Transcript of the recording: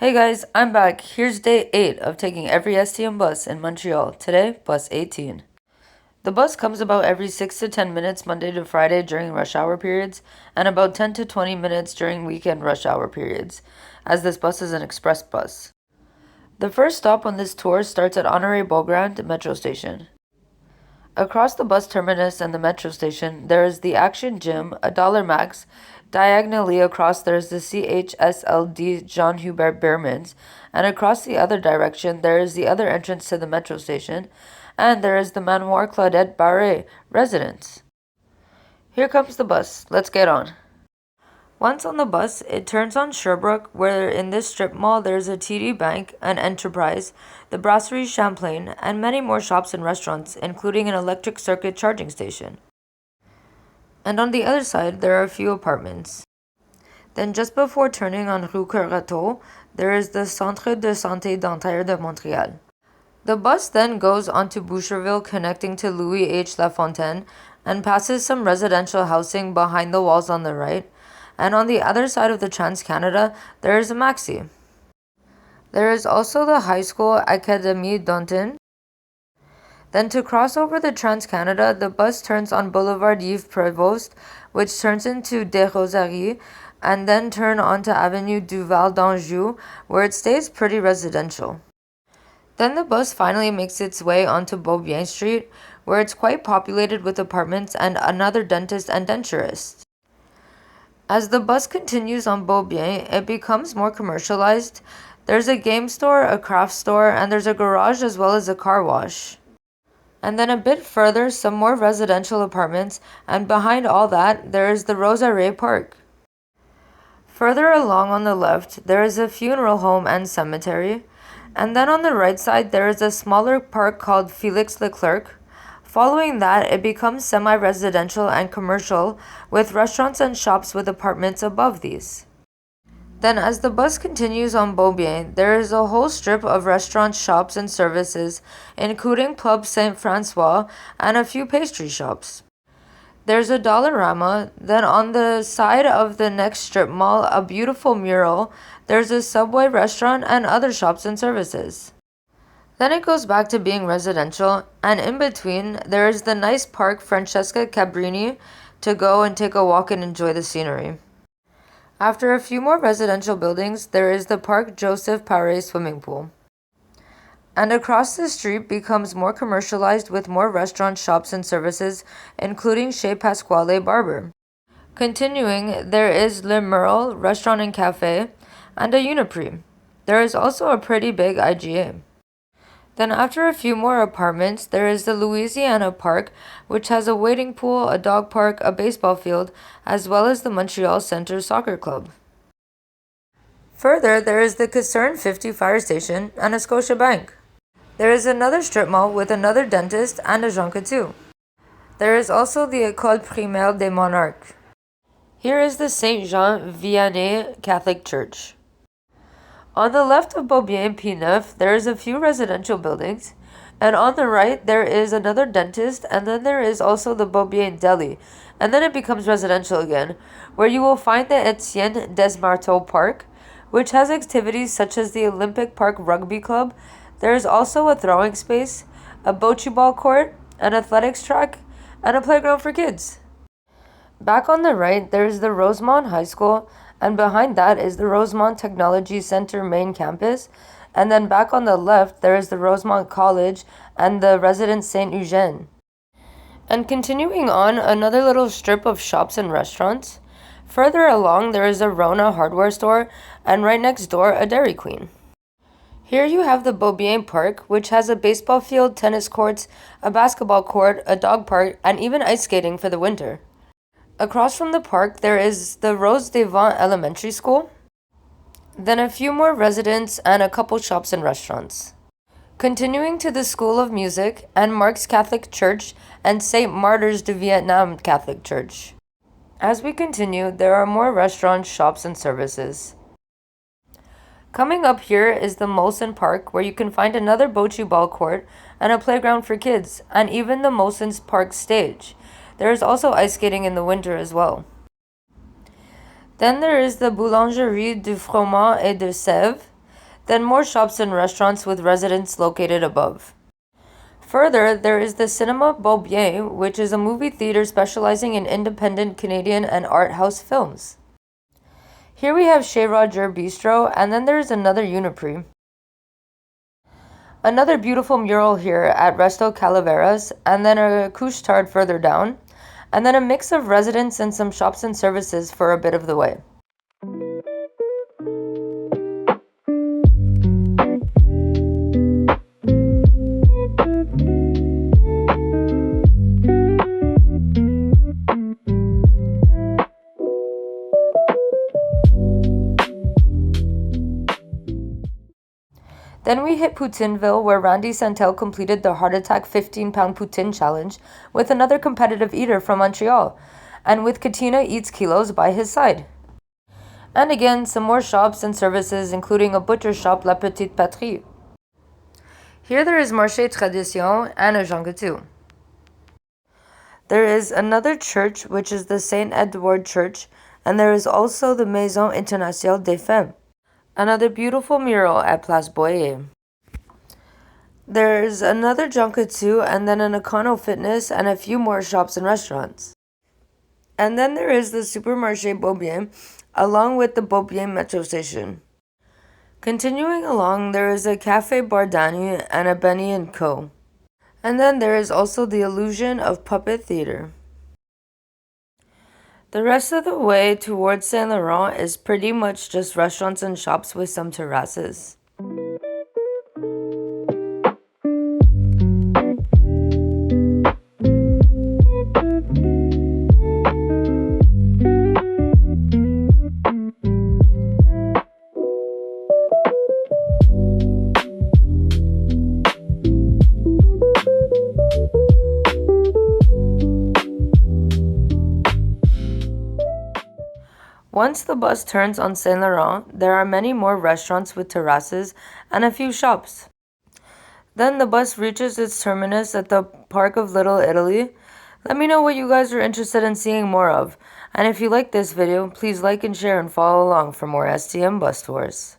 Hey guys, I'm back. Here's day 8 of taking every STM bus in Montreal. Today, bus 18. The bus comes about every 6 to 10 minutes Monday to Friday during rush hour periods, and about 10 to 20 minutes during weekend rush hour periods, as this bus is an express bus. The first stop on this tour starts at Honoré Beaugrand Metro Station. Across the bus terminus and the metro station, there is the Action Gym, $1 max. Diagonally across, there is the CHSLD Jean Hubert Behrmans, and across the other direction, there is the other entrance to the metro station, and there is the Manoir Claudette Barré residence. Here comes the bus. Let's get on. Once on the bus, it turns on Sherbrooke, where in this strip mall there's a TD Bank, an Enterprise, the Brasserie Champlain, and many more shops and restaurants, including an electric circuit charging station. And on the other side, there are a few apartments. Then just before turning on Rue Curateau, there is the Centre de Santé Dentaire de Montreal. The bus then goes on to Boucherville, connecting to Louis H. Lafontaine, and passes some residential housing behind the walls on the right, and on the other side of the Trans-Canada, there is a Maxi. There is also the high school Académie Danton. Then to cross over the Trans-Canada, the bus turns on Boulevard Yves Prévost, which turns into Des Rosaries, and then turn onto Avenue du Val d'Anjou, where it stays pretty residential. Then the bus finally makes its way onto Beaubien Street, where it's quite populated with apartments and another dentist and denturist. As the bus continues on Beaubien, it becomes more commercialized. There's a game store, a craft store, and there's a garage as well as a car wash. And then a bit further, some more residential apartments, and behind all that, there is the Roseraie Park. Further along on the left, there is a funeral home and cemetery, and then on the right side, there is a smaller park called Félix Leclerc. Following that, it becomes semi-residential and commercial, with restaurants and shops with apartments above these. Then as the bus continues on Beaubien, there is a whole strip of restaurants, shops, and services, including Club Saint-François and a few pastry shops. There's a Dollarama, then on the side of the next strip mall, a beautiful mural, there's a Subway restaurant and other shops and services. Then it goes back to being residential, and in between, there is the nice park Francesca Cabrini to go and take a walk and enjoy the scenery. After a few more residential buildings, there is the Parc Joseph Paré swimming pool. And across the street becomes more commercialized with more restaurants, shops, and services, including Chez Pasquale Barber. Continuing, there is Le Merle restaurant and cafe, and a Uniprix. There is also a pretty big IGA. Then after a few more apartments, there is the Louisiana Park, which has a wading pool, a dog park, a baseball field, as well as the Montreal Centre Soccer Club. Further, there is the Caserne 50 fire station and a Scotia Bank. There is another strip mall with another dentist and a Jean Coutu. There is also the École Primaire des Monarques. Here is the Saint Jean Vianney Catholic Church. On the left of Beaubien P9, there is a few residential buildings, and on the right there is another dentist, and then there is also the Beaubien Deli, and then it becomes residential again, where you will find the Etienne Desmarteau Park, which has activities such as the Olympic Park Rugby Club. There is also a throwing space, a bocce ball court, an athletics track, and a playground for kids. Back on the right, there is the Rosemont High School, and behind that is the Rosemont Technology Center main campus, and then back on the left there is the Rosemont College and the Residence Saint Eugène. And continuing on, another little strip of shops and restaurants. Further along there is a Rona hardware store, and right next door a Dairy Queen. Here you have the Beaubien Park, which has a baseball field, tennis courts, a basketball court, a dog park, and even ice skating for the winter. Across from the park, there is the Rose des Vents Elementary School, then a few more residents and a couple shops and restaurants. Continuing to the School of Music and Mark's Catholic Church and St. Martyrs de Vietnam Catholic Church. As we continue, there are more restaurants, shops, and services. Coming up here is the Molson Park, where you can find another bocce ball court and a playground for kids, and even the Molson's Park stage. There is also ice skating in the winter as well. Then there is the Boulangerie du Froment et de Sèvres, Then more shops and restaurants with residents located above. Further, there is the Cinema Beaubien, which is a movie theater specializing in independent Canadian and art house films. Here we have Chez Roger Bistro, and then there is another Uniprix. Another beautiful mural here at Resto Calaveras, and then a couche-tard further down, and then a mix of residents and some shops and services for a bit of the way. Then we hit Poutineville, where Randy Santel completed the Heart Attack 15-pound poutine challenge with another competitive eater from Montreal, and with Katina Eats Kilos by his side. And again, some more shops and services, including a butcher shop, La Petite Patrie. Here there is Marché Tradition and a Jean Coutu. There is another church, which is the Saint Edward Church, and there is also the Maison Internationale des Femmes. Another beautiful mural at Place Boyer. There's another Jean Coutu, and then an Econo Fitness, and a few more shops and restaurants. And then there is the Supermarché Beaubien, along with the Beaubien Metro Station. Continuing along, there is a Café Bardani and a Benny & Co. And then there is also the illusion of Puppet Theater. The rest of the way towards Saint Laurent is pretty much just restaurants and shops with some terraces. Once the bus turns on Saint Laurent, there are many more restaurants with terraces and a few shops. Then the bus reaches its terminus at the Park of Little Italy. Let me know what you guys are interested in seeing more of. And if you like this video, please like and share and follow along for more STM bus tours.